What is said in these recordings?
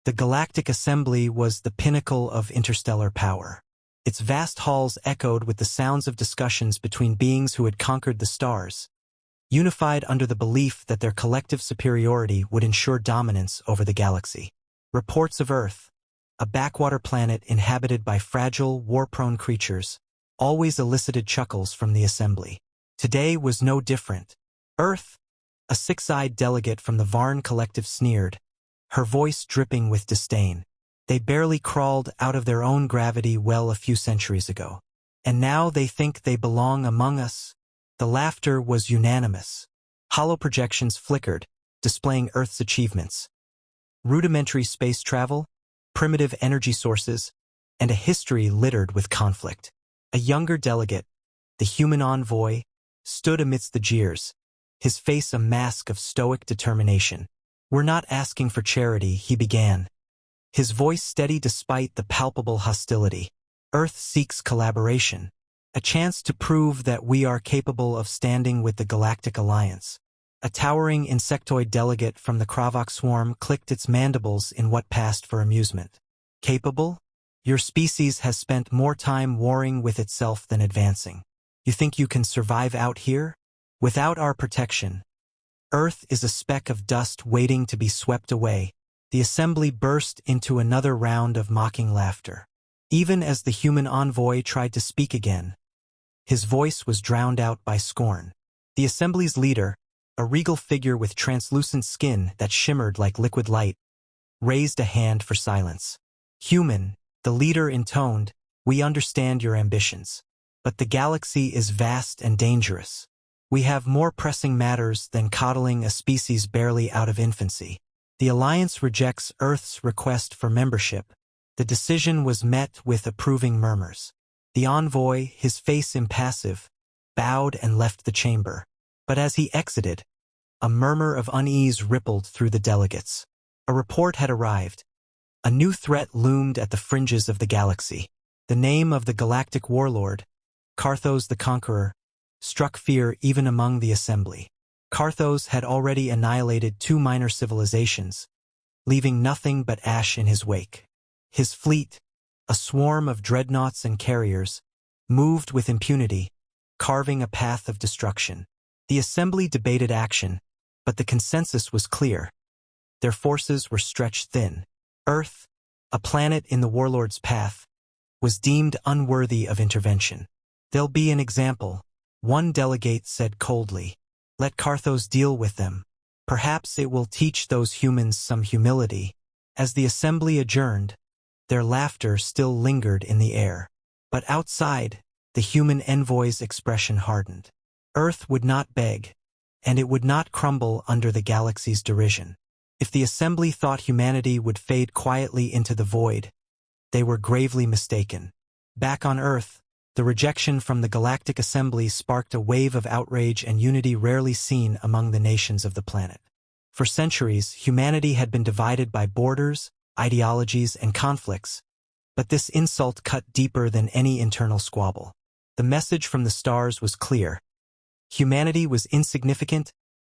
The Galactic Assembly was the pinnacle of interstellar power. Its vast halls echoed with the sounds of discussions between beings who had conquered the stars, unified under the belief that their collective superiority would ensure dominance over the galaxy. Reports of Earth, a backwater planet inhabited by fragile, war-prone creatures, always elicited chuckles from the Assembly. Today was no different. Earth, a six-eyed delegate from the Varn collective, sneered, her voice dripping with disdain. They barely crawled out of their own gravity well a few centuries ago. And now they think they belong among us? The laughter was unanimous. Hollow projections flickered, displaying Earth's achievements. Rudimentary space travel, primitive energy sources, and a history littered with conflict. A younger delegate, the human envoy, stood amidst the jeers, his face a mask of stoic determination. "We're not asking for charity," he began, his voice steady despite the palpable hostility. "Earth seeks collaboration, a chance to prove that we are capable of standing with the Galactic Alliance." A towering insectoid delegate from the Karve swarm clicked its mandibles in what passed for amusement. "Capable? Your species has spent more time warring with itself than advancing. You think you can survive out here? Without our protection, Earth is a speck of dust waiting to be swept away." The Assembly burst into another round of mocking laughter. Even as the human envoy tried to speak again, his voice was drowned out by scorn. The Assembly's leader, a regal figure with translucent skin that shimmered like liquid light, raised a hand for silence. "Human," the leader intoned, "we understand your ambitions. But the galaxy is vast and dangerous. We have more pressing matters than coddling a species barely out of infancy. The Alliance rejects Earth's request for membership." The decision was met with approving murmurs. The envoy, his face impassive, bowed and left the chamber. But as he exited, a murmur of unease rippled through the delegates. A report had arrived. A new threat loomed at the fringes of the galaxy. The name of the galactic warlord, Karthos the Conqueror, struck fear even among the Assembly. Karthos had already annihilated 2 minor civilizations, leaving nothing but ash in his wake. His fleet, a swarm of dreadnoughts and carriers, moved with impunity, carving a path of destruction. The Assembly debated action, but the consensus was clear. Their forces were stretched thin. Earth, a planet in the warlord's path, was deemed unworthy of intervention. "There'll be an example," one delegate said coldly. "Let Karthos deal with them. Perhaps it will teach those humans some humility." As the Assembly adjourned, their laughter still lingered in the air. But outside, the human envoy's expression hardened. Earth would not beg, and it would not crumble under the galaxy's derision. If the Assembly thought humanity would fade quietly into the void, they were gravely mistaken. Back on Earth, the rejection from the Galactic Assembly sparked a wave of outrage and unity rarely seen among the nations of the planet. For centuries, humanity had been divided by borders, ideologies, and conflicts, but this insult cut deeper than any internal squabble. The message from the stars was clear. Humanity was insignificant,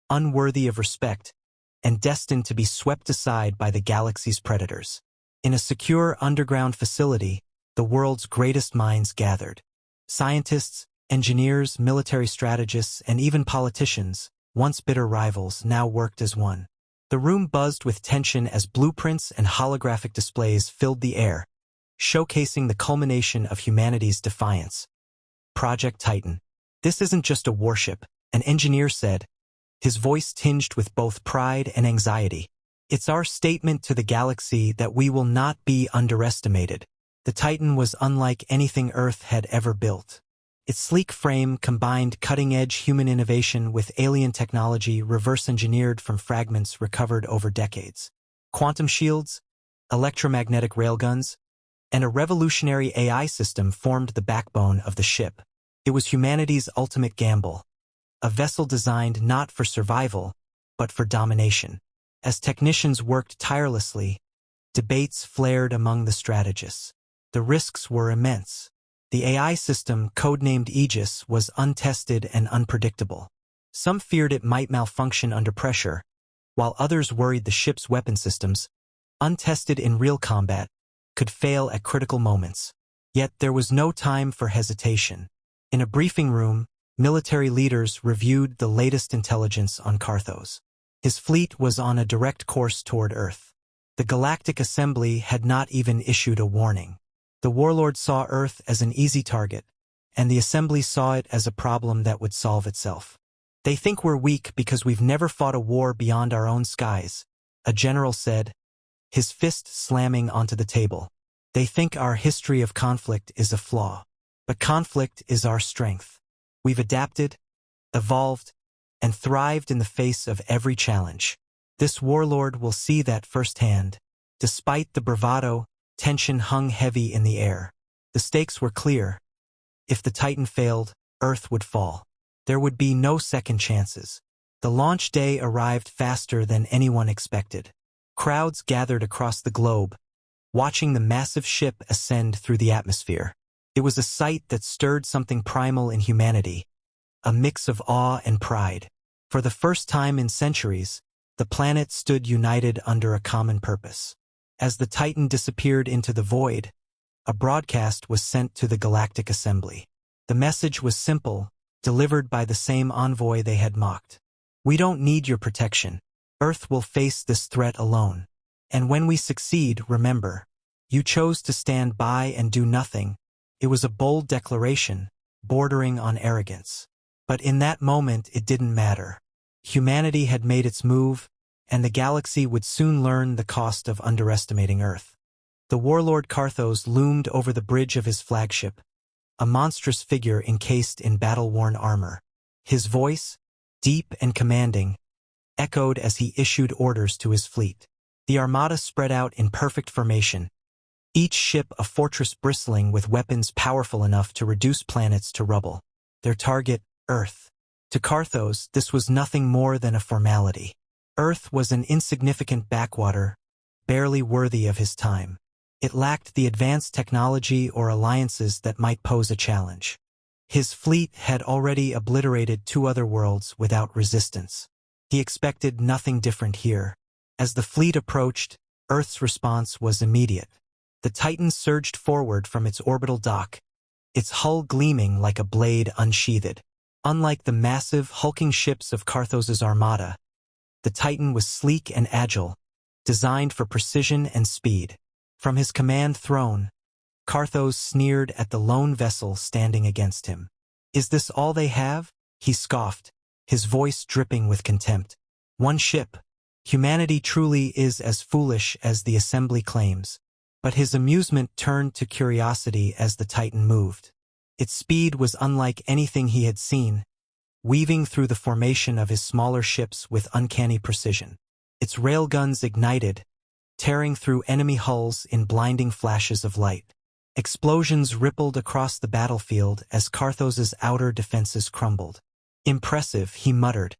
unworthy of respect, and destined to be swept aside by the galaxy's predators. In a secure underground facility, the world's greatest minds gathered. Scientists, engineers, military strategists, and even politicians, once bitter rivals, now worked as one. The room buzzed with tension as blueprints and holographic displays filled the air, showcasing the culmination of humanity's defiance. Project Titan. "This isn't just a warship," an engineer said, his voice tinged with both pride and anxiety. "It's our statement to the galaxy that we will not be underestimated." The Titan was unlike anything Earth had ever built. Its sleek frame combined cutting-edge human innovation with alien technology reverse-engineered from fragments recovered over decades. Quantum shields, electromagnetic railguns, and a revolutionary AI system formed the backbone of the ship. It was humanity's ultimate gamble, a vessel designed not for survival, but for domination. As technicians worked tirelessly, debates flared among the strategists. The risks were immense. The AI system, codenamed Aegis, was untested and unpredictable. Some feared it might malfunction under pressure, while others worried the ship's weapon systems, untested in real combat, could fail at critical moments. Yet there was no time for hesitation. In a briefing room, military leaders reviewed the latest intelligence on Karthos. His fleet was on a direct course toward Earth. The Galactic Assembly had not even issued a warning. The warlord saw Earth as an easy target, and the Assembly saw it as a problem that would solve itself. "They think we're weak because we've never fought a war beyond our own skies," a general said, his fist slamming onto the table. "They think our history of conflict is a flaw. But conflict is our strength. We've adapted, evolved, and thrived in the face of every challenge. This warlord will see that firsthand." Despite the bravado, tension hung heavy in the air. The stakes were clear. If the Titan failed, Earth would fall. There would be no second chances. The launch day arrived faster than anyone expected. Crowds gathered across the globe, watching the massive ship ascend through the atmosphere. It was a sight that stirred something primal in humanity, a mix of awe and pride. For the first time in centuries, the planet stood united under a common purpose. As the Titan disappeared into the void, a broadcast was sent to the Galactic Assembly. The message was simple, delivered by the same envoy they had mocked. "We don't need your protection. Earth will face this threat alone. And when we succeed, remember, you chose to stand by and do nothing." It was a bold declaration, bordering on arrogance. But in that moment it didn't matter. Humanity had made its move, and the galaxy would soon learn the cost of underestimating Earth. The warlord Karthos loomed over the bridge of his flagship, a monstrous figure encased in battle-worn armor. His voice, deep and commanding, echoed as he issued orders to his fleet. The armada spread out in perfect formation, each ship a fortress bristling with weapons powerful enough to reduce planets to rubble. Their target, Earth. To Karthos, this was nothing more than a formality. Earth was an insignificant backwater, barely worthy of his time. It lacked the advanced technology or alliances that might pose a challenge. His fleet had already obliterated 2 other worlds without resistance. He expected nothing different here. As the fleet approached, Earth's response was immediate. The Titan surged forward from its orbital dock, its hull gleaming like a blade unsheathed. Unlike the massive, hulking ships of Karthos's armada, the Titan was sleek and agile, designed for precision and speed. From his command throne, Karthos sneered at the lone vessel standing against him. "Is this all they have?" he scoffed, his voice dripping with contempt. "One ship. Humanity truly is as foolish as the Assembly claims." But his amusement turned to curiosity as the Titan moved. Its speed was unlike anything he had seen, weaving through the formation of his smaller ships with uncanny precision. Its railguns ignited, tearing through enemy hulls in blinding flashes of light. Explosions rippled across the battlefield as Karthos's outer defenses crumbled. "Impressive," he muttered,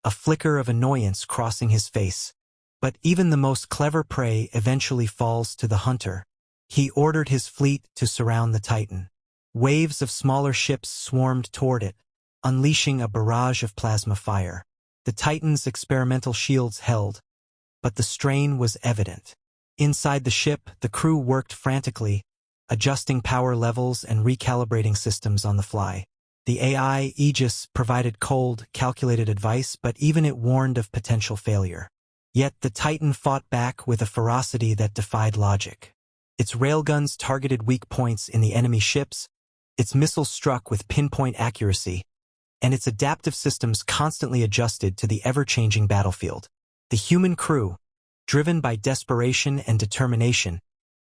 a flicker of annoyance crossing his face. But even the most clever prey eventually falls to the hunter. He ordered his fleet to surround the Titan. Waves of smaller ships swarmed toward it, unleashing a barrage of plasma fire. The Titan's experimental shields held, but the strain was evident. Inside the ship, the crew worked frantically, adjusting power levels and recalibrating systems on the fly. The AI Aegis provided cold, calculated advice, but even it warned of potential failure. Yet the Titan fought back with a ferocity that defied logic. Its railguns targeted weak points in the enemy ships, its missiles struck with pinpoint accuracy, and its adaptive systems constantly adjusted to the ever-changing battlefield. The human crew, driven by desperation and determination,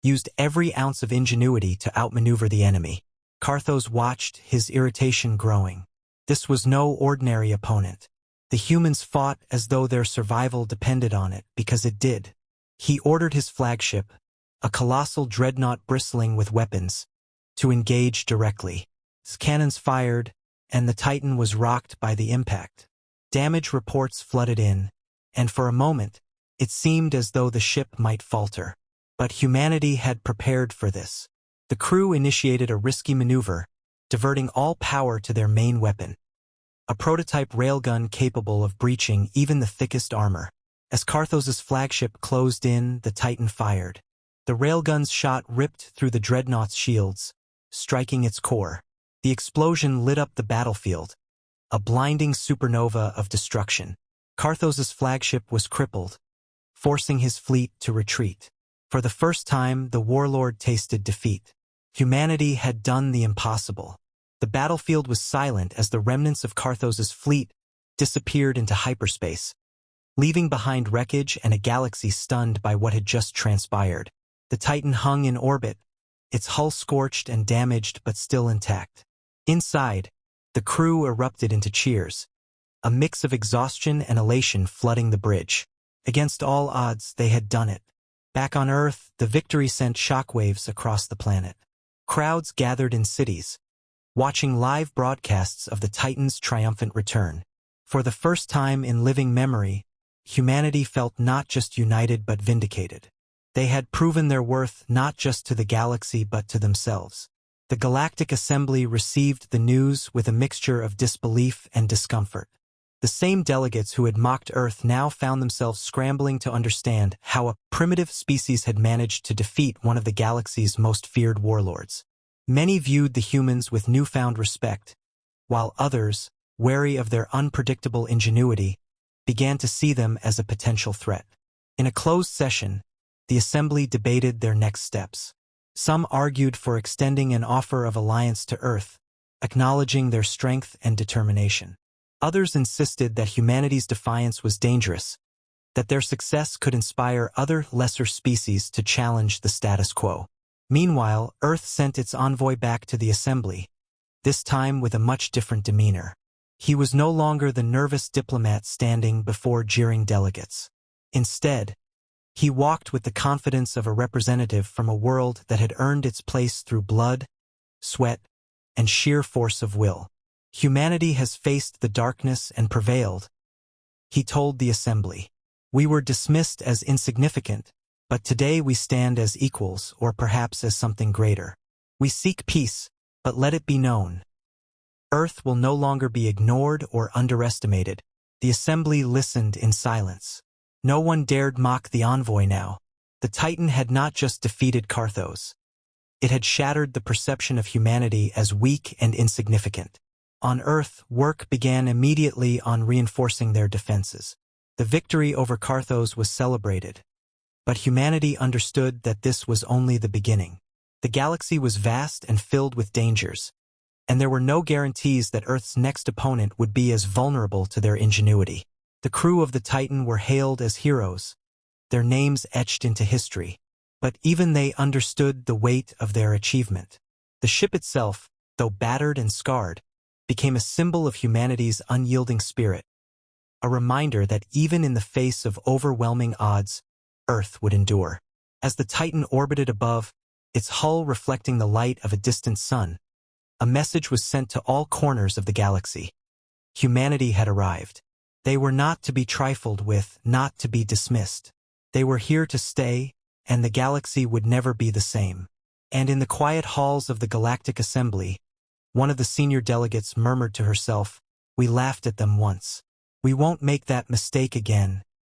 used every ounce of ingenuity to outmaneuver the enemy. Karthos watched, his irritation growing. This was no ordinary opponent. The humans fought as though their survival depended on it, because it did. He ordered his flagship, a colossal dreadnought bristling with weapons, to engage directly. His cannons fired, and the Titan was rocked by the impact. Damage reports flooded in, and for a moment, it seemed as though the ship might falter. But humanity had prepared for this. The crew initiated a risky maneuver, diverting all power to their main weapon, a prototype railgun capable of breaching even the thickest armor. As Karthos's flagship closed in, the Titan fired. The railgun's shot ripped through the dreadnought's shields, striking its core. The explosion lit up the battlefield, a blinding supernova of destruction. Karthos's flagship was crippled, forcing his fleet to retreat. For the first time, the warlord tasted defeat. Humanity had done the impossible. The battlefield was silent as the remnants of Karthos's fleet disappeared into hyperspace, leaving behind wreckage and a galaxy stunned by what had just transpired. The Titan hung in orbit, its hull scorched and damaged but still intact. Inside, the crew erupted into cheers, a mix of exhaustion and elation flooding the bridge. Against all odds, they had done it. Back on Earth, the victory sent shockwaves across the planet. Crowds gathered in cities, watching live broadcasts of the Titan's triumphant return. For the first time in living memory, humanity felt not just united but vindicated. They had proven their worth not just to the galaxy but to themselves. The Galactic Assembly received the news with a mixture of disbelief and discomfort. The same delegates who had mocked Earth now found themselves scrambling to understand how a primitive species had managed to defeat one of the galaxy's most feared warlords. Many viewed the humans with newfound respect, while others, wary of their unpredictable ingenuity, began to see them as a potential threat. In a closed session, the Assembly debated their next steps. Some argued for extending an offer of alliance to Earth, acknowledging their strength and determination. Others insisted that humanity's defiance was dangerous, that their success could inspire other lesser species to challenge the status quo. Meanwhile, Earth sent its envoy back to the Assembly, this time with a much different demeanor. He was no longer the nervous diplomat standing before jeering delegates. Instead, he walked with the confidence of a representative from a world that had earned its place through blood, sweat, and sheer force of will. Humanity has faced the darkness and prevailed, he told the Assembly. We were dismissed as insignificant, but today we stand as equals or perhaps as something greater. We seek peace, but let it be known. Earth will no longer be ignored or underestimated. The Assembly listened in silence. No one dared mock the envoy now. The Titan had not just defeated Karthos. It had shattered the perception of humanity as weak and insignificant. On Earth, work began immediately on reinforcing their defenses. The victory over Karthos was celebrated, but humanity understood that this was only the beginning. The galaxy was vast and filled with dangers, and there were no guarantees that Earth's next opponent would be as vulnerable to their ingenuity. The crew of the Titan were hailed as heroes, their names etched into history, but even they understood the weight of their achievement. The ship itself, though battered and scarred, became a symbol of humanity's unyielding spirit, a reminder that even in the face of overwhelming odds, Earth would endure. As the Titan orbited above, its hull reflecting the light of a distant sun, a message was sent to all corners of the galaxy. Humanity had arrived. They were not to be trifled with, not to be dismissed. They were here to stay, and the galaxy would never be the same. And in the quiet halls of the Galactic Assembly, one of the senior delegates murmured to herself, "We laughed at them once. We won't make that mistake again."